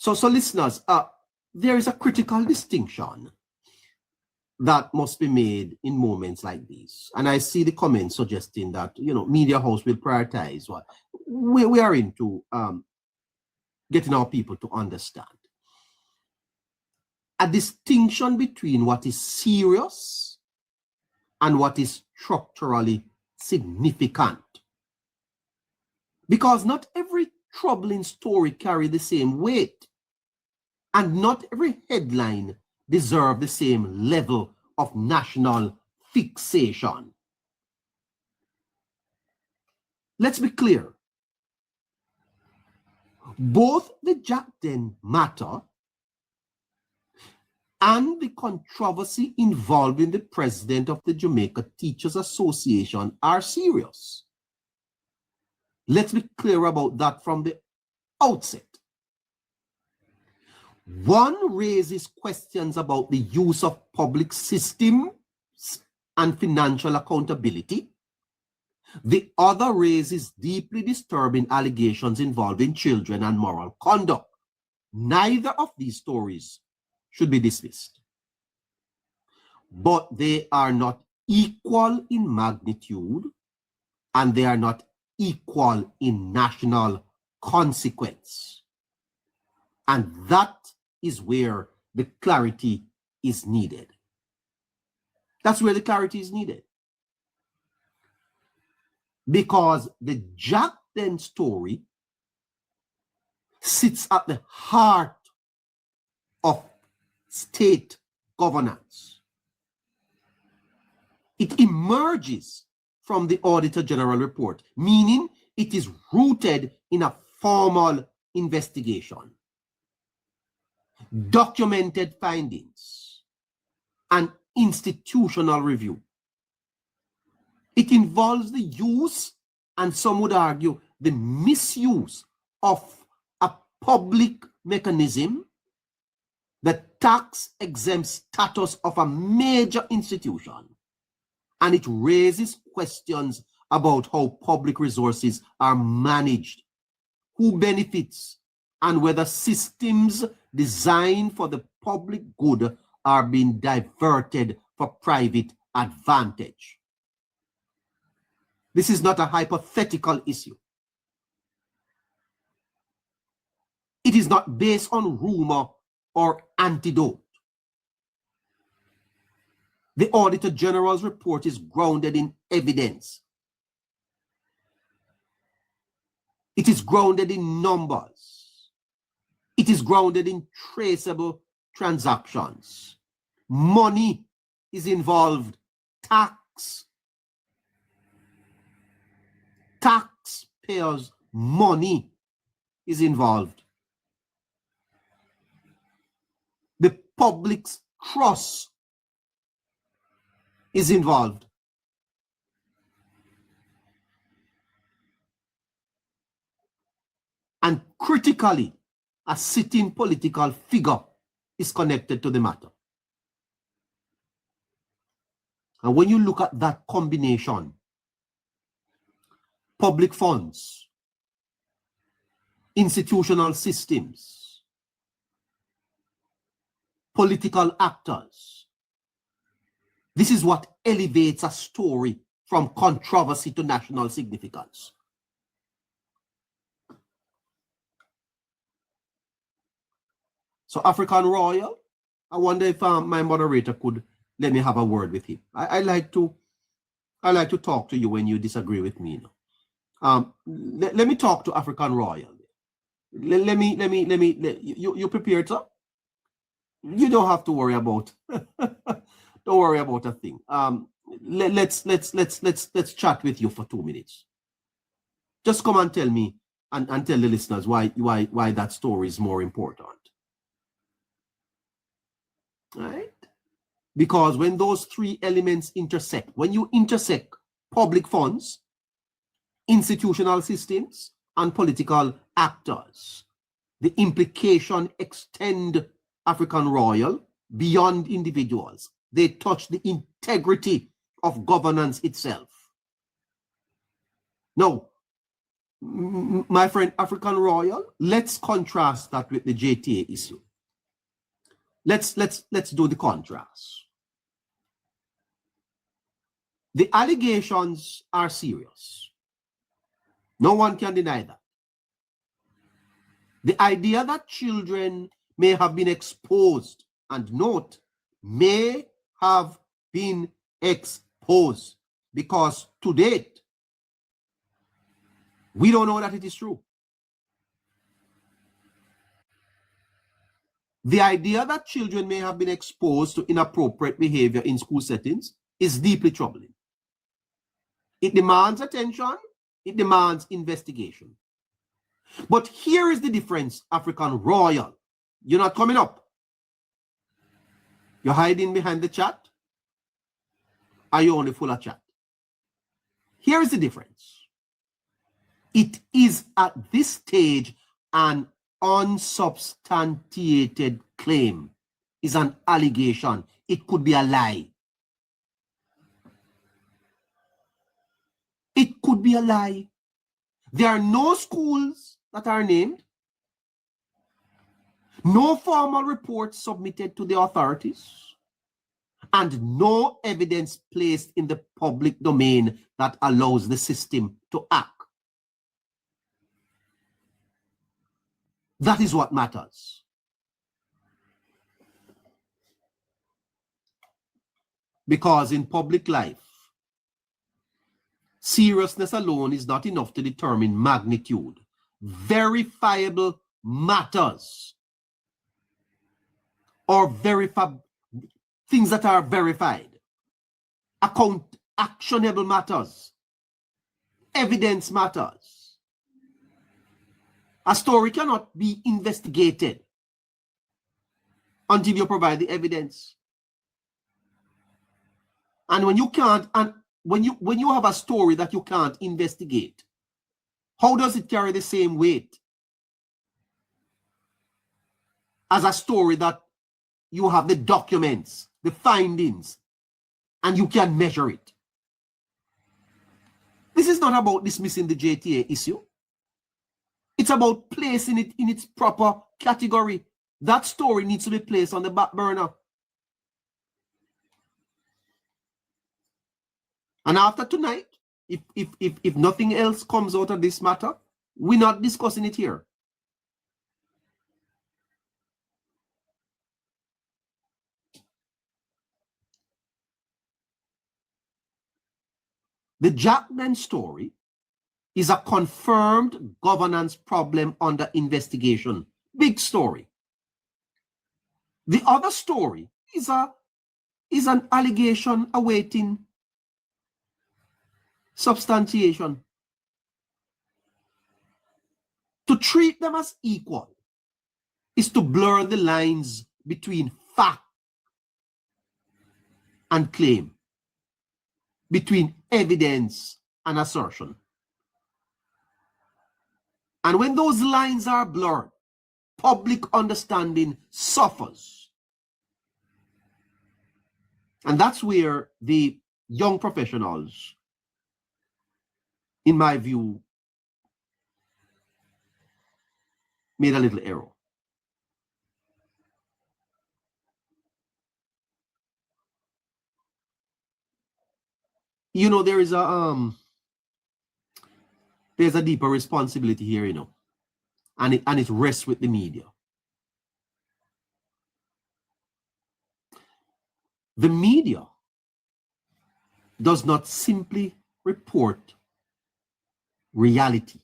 So listeners, there is a critical distinction that must be made in moments like these. And I see the comments suggesting that, Media House will prioritize what we are into getting our people to understand. A distinction between what is serious and what is structurally significant. Because not every troubling story carries the same weight, and not every headline deserves the same level of national fixation. Let's be clear. Both the Jack Den matter and the controversy involving the president of the Jamaica Teachers Association are serious. Let's be clear about that from the outset. One raises questions about the use of public systems and financial accountability. The other raises deeply disturbing allegations involving children and moral conduct. Neither of these stories should be dismissed. But they are not equal in magnitude, and they are not equal in national consequence. And that is where the clarity is needed. That's where the clarity is needed. Because the Jack Den story sits at the heart of state governance. It emerges from the Auditor General report, meaning it is rooted in a formal investigation, documented findings, and institutional review. It involves the use, and some would argue the misuse, of a public mechanism, the tax-exempt status of a major institution, and it raises questions about how public resources are managed, who benefits, and whether systems designed for the public good are being diverted for private advantage. This is not a hypothetical issue. It is not based on rumor or anecdote. The Auditor General's report is grounded in evidence. It is grounded in numbers. It is grounded in traceable transactions. Money is involved. Taxpayers' money is involved. The public's trust is involved. And critically, a sitting political figure is connected to the matter. And when you look at that combination, public funds, institutional systems, political actors, this is what elevates a story from controversy to national significance. So African Royal, I wonder if my moderator could let me have a word with him. I like to talk to you when you disagree with me. Let me talk to African Royal. You prepared, sir? You don't have to worry about don't worry about a thing. Let's chat with you for 2 minutes. Just come and tell me and tell the listeners why that story is more important. Right? Because when those three elements intersect, when you intersect public funds, institutional systems, and political actors, the implication extend African Royal beyond individuals. They touch the integrity of governance itself. Now, my friend African Royal, let's contrast that with the JTA issue. Let's do the contrast. The allegations are serious. No one can deny that. The idea that children may have been exposed, and note, may have been exposed, because to date, we don't know that it is true. The idea that children may have been exposed to inappropriate behavior in school settings is deeply troubling. It demands attention. It demands investigation. But here is the difference, African Royal. You're not coming up. You're hiding behind the chat. Are you only full of chat? Here is the difference. It is at this stage an unsubstantiated claim, is an allegation. It could be a lie. It could be a lie. There are no schools that are named, no formal reports submitted to the authorities, and no evidence placed in the public domain that allows the system to act. That is what matters. Because in public life, seriousness alone is not enough to determine magnitude. Verifiable matters, or things that are verified, actionable matters, evidence matters. A story cannot be investigated until you provide the evidence. And when you can't, and when you have a story that you can't investigate, how does it carry the same weight as a story that you have the documents, the findings, and you can measure it? This is not about dismissing the JTA issue. It's about placing it in its proper category. That story needs to be placed on the back burner. And after tonight, if nothing else comes out of this matter, we're not discussing it here. The Jackman story is a confirmed governance problem under investigation. Big story. The other story is an allegation awaiting substantiation. To treat them as equal is to blur the lines between fact and claim, between evidence and assertion. And when those lines are blurred, public understanding suffers. And that's where the young professionals, in my view, made a little error. You know, there's a deeper responsibility here, you know, and it rests with the media. The media does not simply report reality.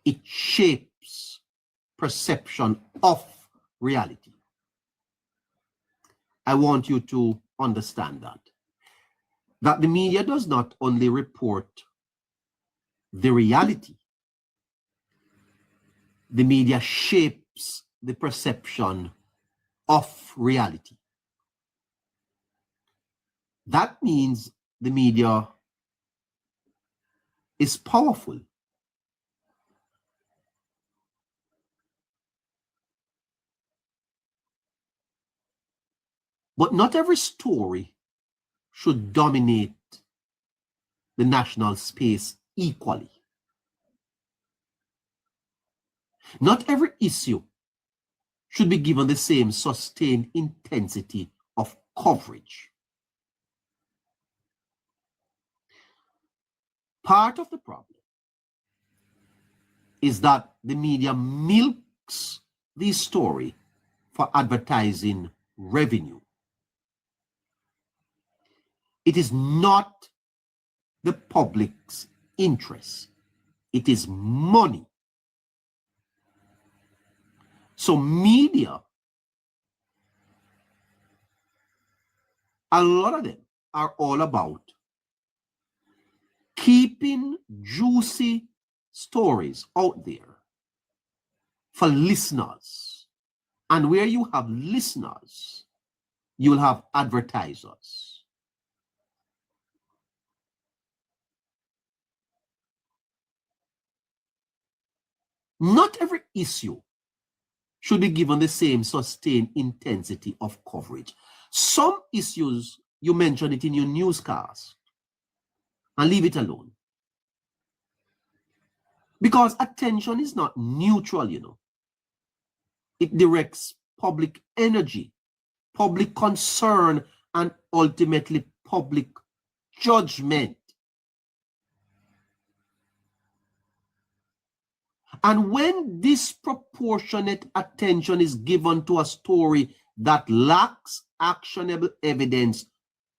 It shapes perception of reality. I want you to understand that the media does not only report the reality, the media shapes the perception of reality. That means the media is powerful. But not every story should dominate the national space equally. Not every issue should be given the same sustained intensity of coverage. Part of the problem is that the media milks the story for advertising revenue. It is not the public's interest. It is money. So media, a lot of them are all about keeping juicy stories out there for listeners. And where you have listeners, you will have advertisers. Not every issue should be given the same sustained intensity of coverage. Some issues, you mention it in your newscast and leave it alone. Because attention is not neutral, you know. It directs public energy, public concern, and ultimately public judgment. And when disproportionate attention is given to a story that lacks actionable evidence,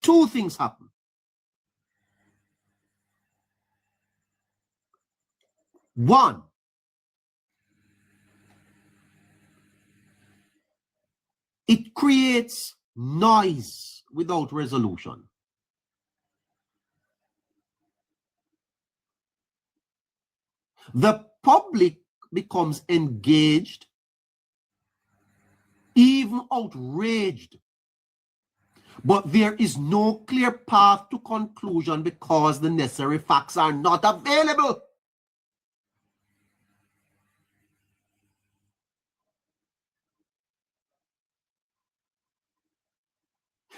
two things happen. One, it creates noise without resolution. The public becomes engaged, even outraged, but there is no clear path to conclusion because the necessary facts are not available.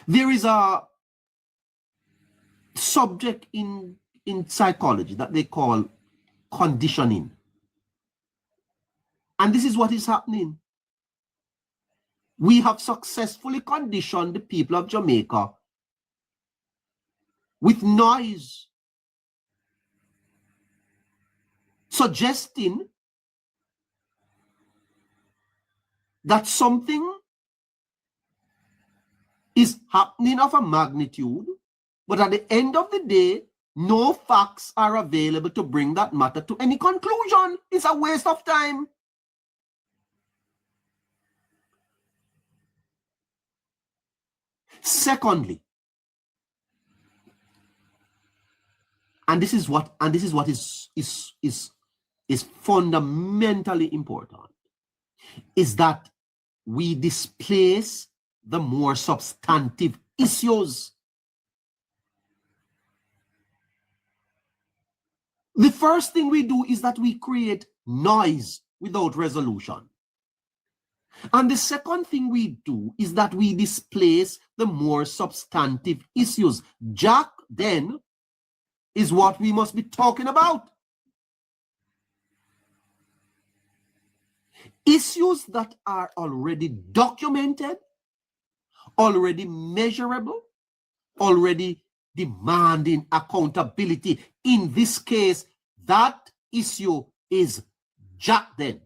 There is a subject in psychology that they call conditioning. And this is what is happening. We have successfully conditioned the people of Jamaica with noise, suggesting that something is happening of a magnitude, but at the end of the day, no facts are available to bring that matter to any conclusion. It's a waste of time. Secondly, and this is what is fundamentally important, is that we displace the more substantive issues. The first thing we do is that we create noise without resolution. And the second thing we do is that we displace the more substantive issues. Jack, then, is what we must be talking about. Issues that are already documented, already measurable, already demanding accountability. In this case, that issue is Jack, then.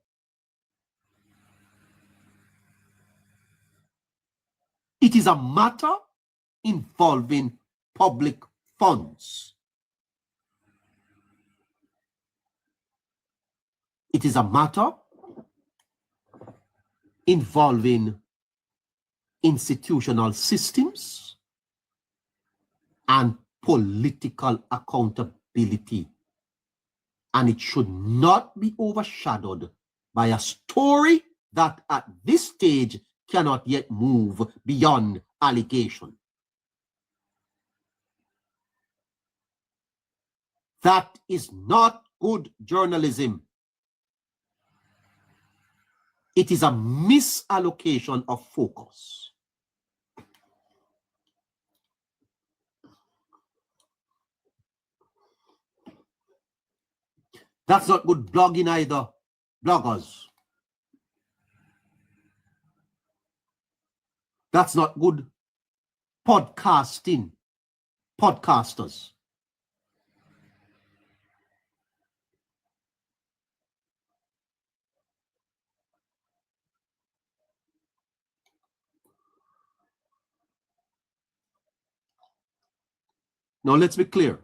It is a matter involving public funds. It is a matter involving institutional systems and political accountability. And it should not be overshadowed by a story that at this stage cannot yet move beyond allegation. That is not good journalism. It is a misallocation of focus. That's not good blogging either, bloggers. That's not good podcasters. Now, let's be clear.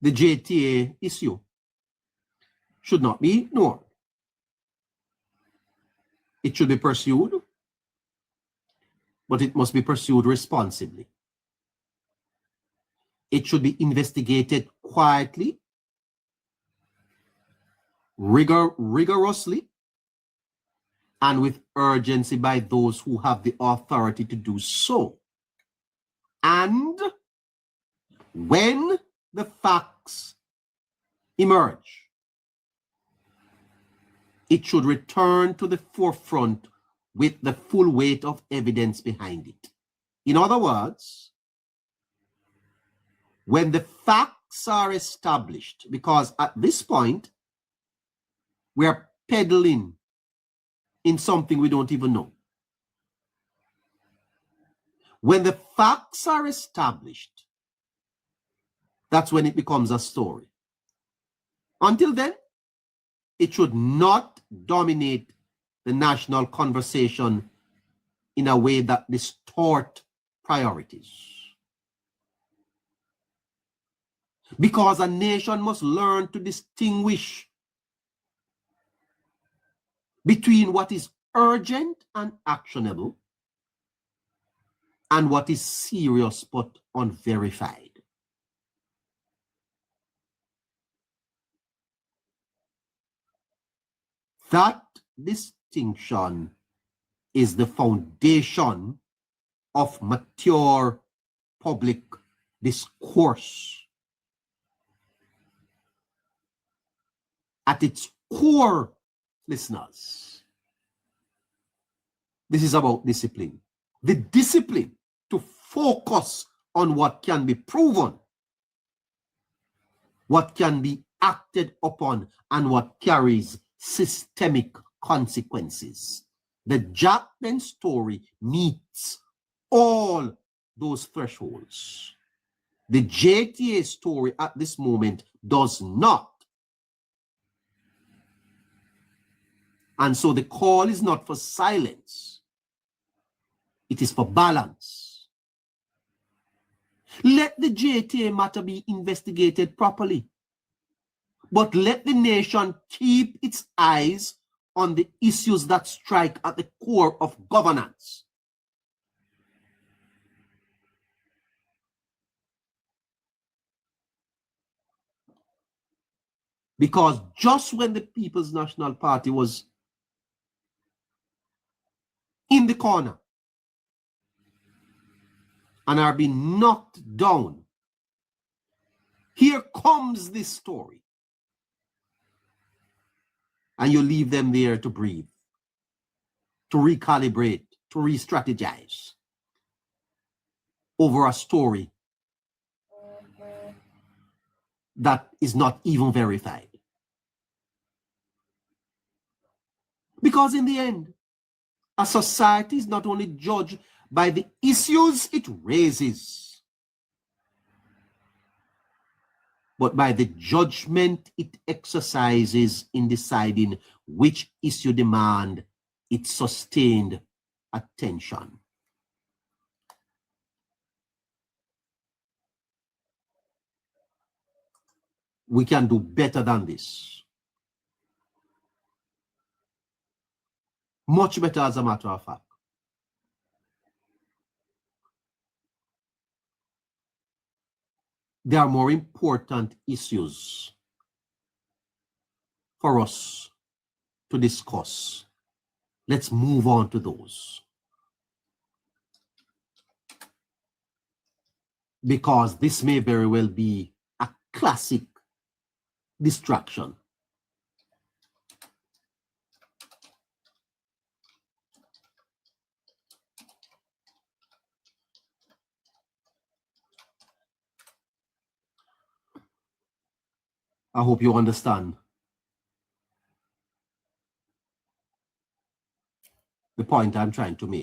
The JTA issue should not be ignored. It should be pursued, but it must be pursued responsibly. It should be investigated quietly, rigorously, and with urgency by those who have the authority to do so. And when the facts emerge, it should return to the forefront with the full weight of evidence behind it. In other words, when the facts are established, because at this point, we are peddling in something we don't even know. When the facts are established, that's when it becomes a story. Until then, it should not dominate the national conversation in a way that distort priorities. Because a nation must learn to distinguish between what is urgent and actionable and what is serious but unverified. That distinction is the foundation of mature public discourse. At its core, listeners, this is about discipline. The discipline to focus on what can be proven, what can be acted upon, and what carries systemic consequences. The Jack Bent story meets all those thresholds. The JTA story at this moment does not. And so the call is not for silence. It is for balance. Let the JTA matter be investigated properly. But let the nation keep its eyes on the issues that strike at the core of governance. Because just when the People's National Party was in the corner and are being knocked down, here comes this story. And you leave them there to breathe, to recalibrate, to re-strategize over a story that is not even verified. Because in the end, a society is not only judged by the issues it raises, but by the judgment it exercises in deciding which issue demand its sustained attention. We can do better than this. Much better, as a matter of fact. There are more important issues for us to discuss. Let's move on to those. Because this may very well be a classic distraction. I hope you understand the point I'm trying to make.